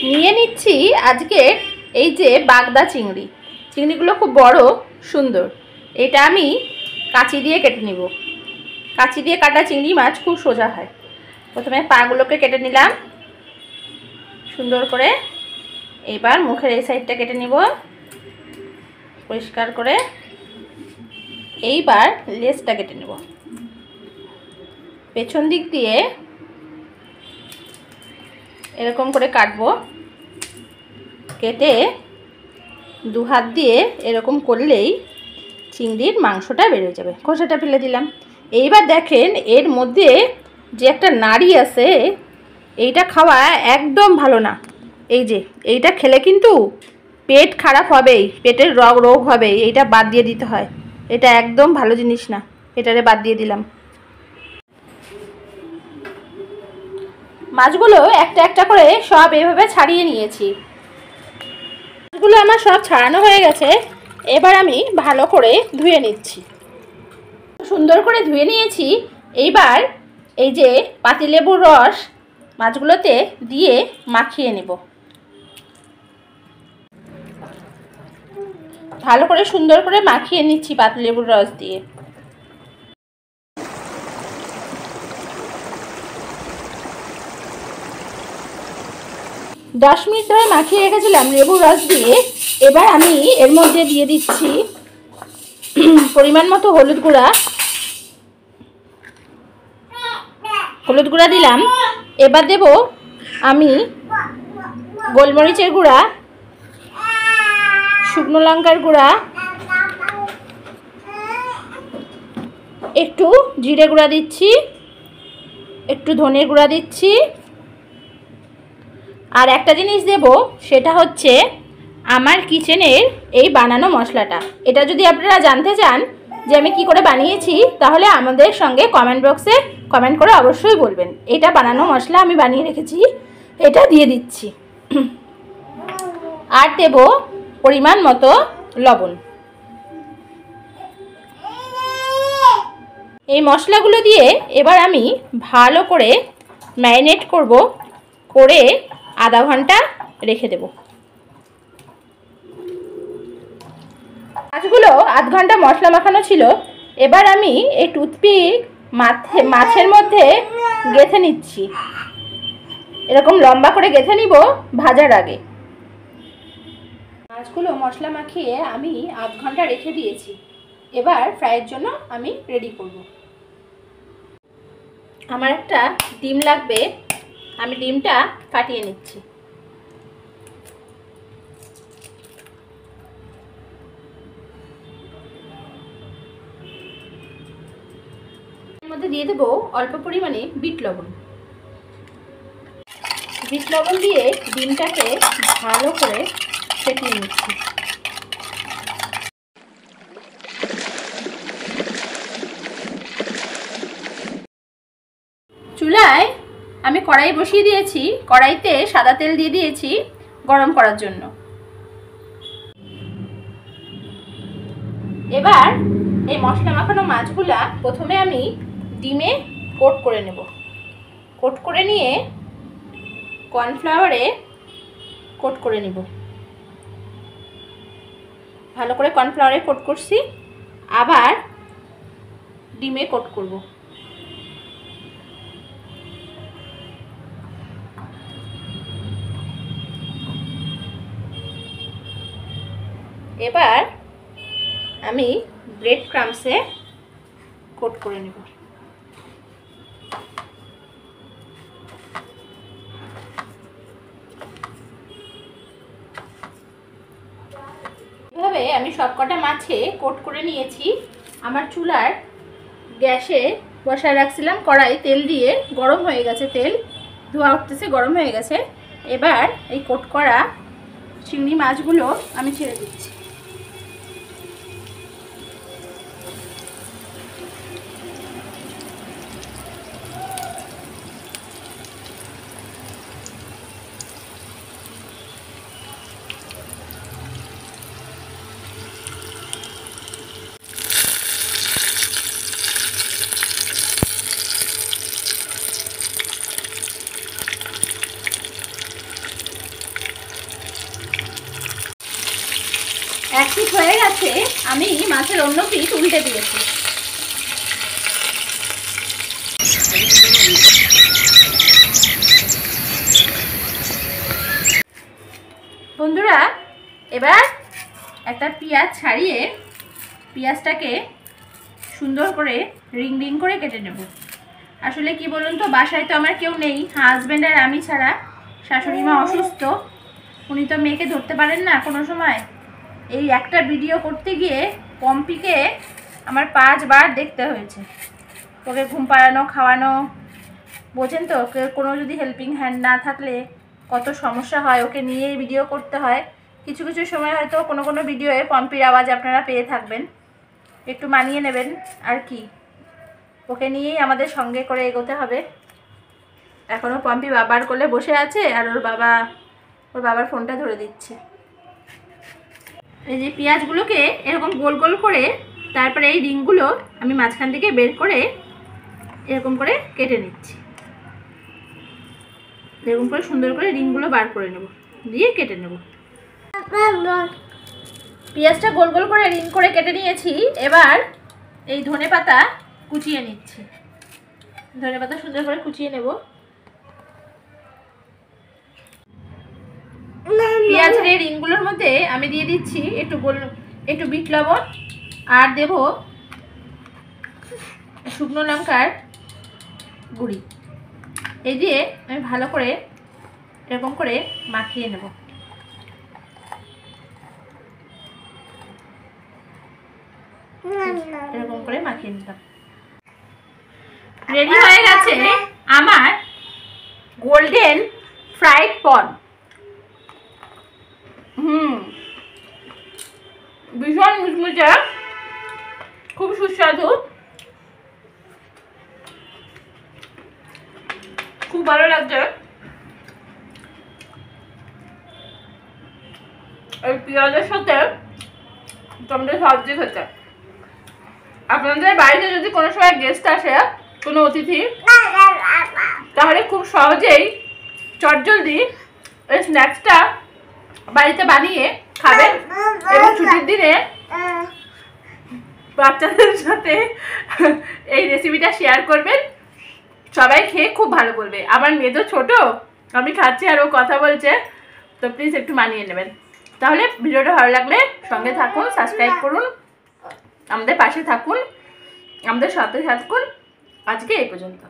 নিয়ে নিচ্ছি আজকে এই যে বাগদা চিংড়ি। চিংড়িগুলো খুব বড় সুন্দর। এটা আমি কাঁচি দিয়ে কেটে নিব। কাঁচি দিয়ে কাটা চিংড়ি মাছ খুব সোজা হয়। প্রথমে পাগুলোকে কেটে নিলাম সুন্দর করে। এবার মুখের এই সাইডটা কেটে নিব পরিষ্কার করে। এইবার লেজটা কেটে নেব। পেছন দিক দিয়ে এরকম করে কাটবো। কেটে দু হাত দিয়ে এরকম করলেই চিংড়ির মাংসটা বেরিয়ে যাবে। খোসাটা ফেলে দিলাম। এইবার দেখেন এর মধ্যে যে একটা নাড়ি আছে, এইটা খাওয়া একদম ভালো না। এই যে এইটা খেলে কিন্তু পেট খারাপ হবেই, পেটের রোগ হবে। এইটা বাদ দিয়ে দিতে হয়। এটা একদম ভালো জিনিস না, এটারে বাদ দিয়ে দিলাম। মাছগুলো একটা একটা করে সব এভাবে ছাড়িয়ে নিয়েছি। মাছগুলো আমার সব ছাড়ানো হয়ে গেছে। এবার আমি ভালো করে ধুয়ে নিচ্ছি। সুন্দর করে ধুয়ে নিয়েছি। এইবার এই যে পাতিলেবুর রস মাছগুলোতে দিয়ে মাখিয়ে নেব। ভালো করে সুন্দর করে মাখিয়ে নিচ্ছি পাতিলেবুর রস দিয়ে। দশ মিনিট ধরে মাখিয়ে রেখেছিলাম লেবুর রস দিয়ে। এবার আমি এর মধ্যে দিয়ে দিচ্ছি পরিমাণ মতো হলুদ গুঁড়া। হলুদ গুঁড়া দিলাম। এবার দেব আমি গোলমরিচের গুঁড়া, শুকনো লঙ্কার গুঁড়া, একটু জিরে গুঁড়া দিচ্ছি, একটু ধনে গুঁড়া দিচ্ছি। আর একটা জিনিস দেব, সেটা হচ্ছে আমার কিচেনের এই বানানো মশলাটা। এটা যদি আপনারা জানতে চান যে আমি কি করে বানিয়েছি, তাহলে আমাদের সঙ্গে কমেন্ট বক্সে কমেন্ট করে অবশ্যই বলবেন। এটা বানানো মশলা আমি বানিয়ে রেখেছি, এটা দিয়ে দিচ্ছি। আর দেব পরিমাণ মতো লবণ। এই মশলাগুলো দিয়ে এবার আমি ভালো করে ম্যারিনেট করব, করে আধা ঘন্টা রেখে দেব। মাছগুলো আধ ঘন্টা মশলা মাখানো ছিল। এবার আমি এই টুথপিক মাছের মধ্যে গেঁথে নিচ্ছি। এরকম লম্বা করে গেঁথে নিব ভাজার আগে। মাছগুলো মশলা মাখিয়ে আমি আধ ঘন্টা রেখে দিয়েছি। এবার ফ্রাইয়ের জন্য আমি রেডি করব। আমার একটা ডিম লাগবে, আমি ডিমটা ফাটিয়ে নিচ্ছি। এর মধ্যে দিয়ে দেবো অল্প পরিমাণে বিট লবণ। বিট লবণ দিয়ে ডিমটাকে ভালো করে ফেটিয়ে নিচ্ছি। চুলায় আমি কড়াই বসিয়ে দিয়েছি। কড়াইতে সাদা তেল দিয়ে দিয়েছি গরম করার জন্য। এবার এই মশলা মাখানো মাছগুলা প্রথমে আমি ডিমে কোট করে নেব। কোট করে নিয়ে কর্নফ্লাওয়ারে কোট করে নেব। ভালো করে কর্নফ্লাওয়ারে কোট করছি, আবার ডিমে কোট করব। এবার আমি ব্রেড ক্রাম্বসে কোট করে নেব। এভাবে আমি সবকটা মাছে কোট করে নিয়েছি। আমার চুলার গ্যাসে বসায় রাখছিলাম কড়াই, তেল দিয়ে গরম হয়ে গেছে, তেল ধোয়া উঠতেছে, গরম হয়ে গেছে। এবার এই কোট করা চিংড়ি মাছগুলো আমি ছেড়ে দিচ্ছি। হয়ে গেছে, আমি মাছের অন্য পিস উল্টে দিয়েছি। বন্ধুরা, এবার একটা পেঁয়াজ ছাড়িয়ে পেঁয়াজটাকে সুন্দর করে রিং রিং করে কেটে নেব। আসলে কি বলুন তো, বাসায় তো আমার কেউ নেই, হাজব্যান্ড আর আমি ছাড়া। শাশুড়ি মা অসুস্থ, উনি তো মেয়েকে ধরতে পারেন না কোনো সময়। এই একটা ভিডিও করতে গিয়ে পম্পিকে আমার 5 বার দেখতে হয়েছে। ওকে ঘুম পাড়ানো, খাওয়ানো, বোঝেন তো, ওকে কোনো যদি হেল্পিং হ্যান্ড না থাকলে কত সমস্যা হয়, ওকে নিয়েই ভিডিও করতে হয়। কিছু কিছু সময় হয়তো কোনো কোনো ভিডিওয়ে পম্পির আওয়াজ আপনারা পেয়ে থাকবেন, একটু মানিয়ে নেবেন আর কি। ওকে নিয়েই আমাদের সঙ্গে করে এগোতে হবে। এখনও পম্পি বাবার কোলে বসে আছে আর ওর বাবার ফোনটা ধরে দিচ্ছে। এই যে পেঁয়াজগুলোকে এরকম গোল গোল করে, তারপরে এই রিংগুলো আমি মাঝখান থেকে বের করে এরকম করে কেটে নিচ্ছি। এরকম করে সুন্দর করে রিংগুলো বার করে নেব, দিয়ে কেটে নেব। পেঁয়াজটা গোল গোল করে রিং করে কেটে নিয়েছি। এবার এই ধনেপাতা কুচিয়ে নিচ্ছি। ধনেপাতা সুন্দর করে কুচিয়ে নেব। পেঁয়াজের এই রিংগুলোর মধ্যে আমি দিয়ে দিচ্ছি একটু বিট লবণ, আর দেব শুকনো লঙ্কার গুঁড়ি। এই দিয়ে আমি ভালো করে এরকম করে মাখিয়ে নেব। এরকম করে মাখিয়ে নিতাম। রেডি হয়ে গেছে আমার গোল্ডেন ফ্রাইড পন। ভীষণ মুচমুচে, খুব সুস্বাদু, খুব ভালো লাগছে। এই পেঁয়াজের সাথে টমেটো সস দিয়ে খেতে। আপনাদের বাড়িতে যদি কোনো সময় গেস্ট আসে, কোনো অতিথি, তাহলে খুব সহজেই চটজলদি এই স্ন্যাক্সটা বাড়িতে বানিয়ে খাবেন এবং ছুটির দিনে বাচ্চাদের সাথে এই রেসিপিটা শেয়ার করবেন। সবাই খেয়ে খুব ভালো বলবে। আমার মেয়ে তো ছোটো, আমি খাচ্ছি আর ও কথা বলছে, তো প্লিজ একটু মানিয়ে নেবেন। তাহলে ভিডিওটা ভালো লাগলে সঙ্গে থাকুন, সাবস্ক্রাইব করুন, আমাদের পাশে থাকুন, আমাদের সাথে থাকুন। আজকে এই পর্যন্ত।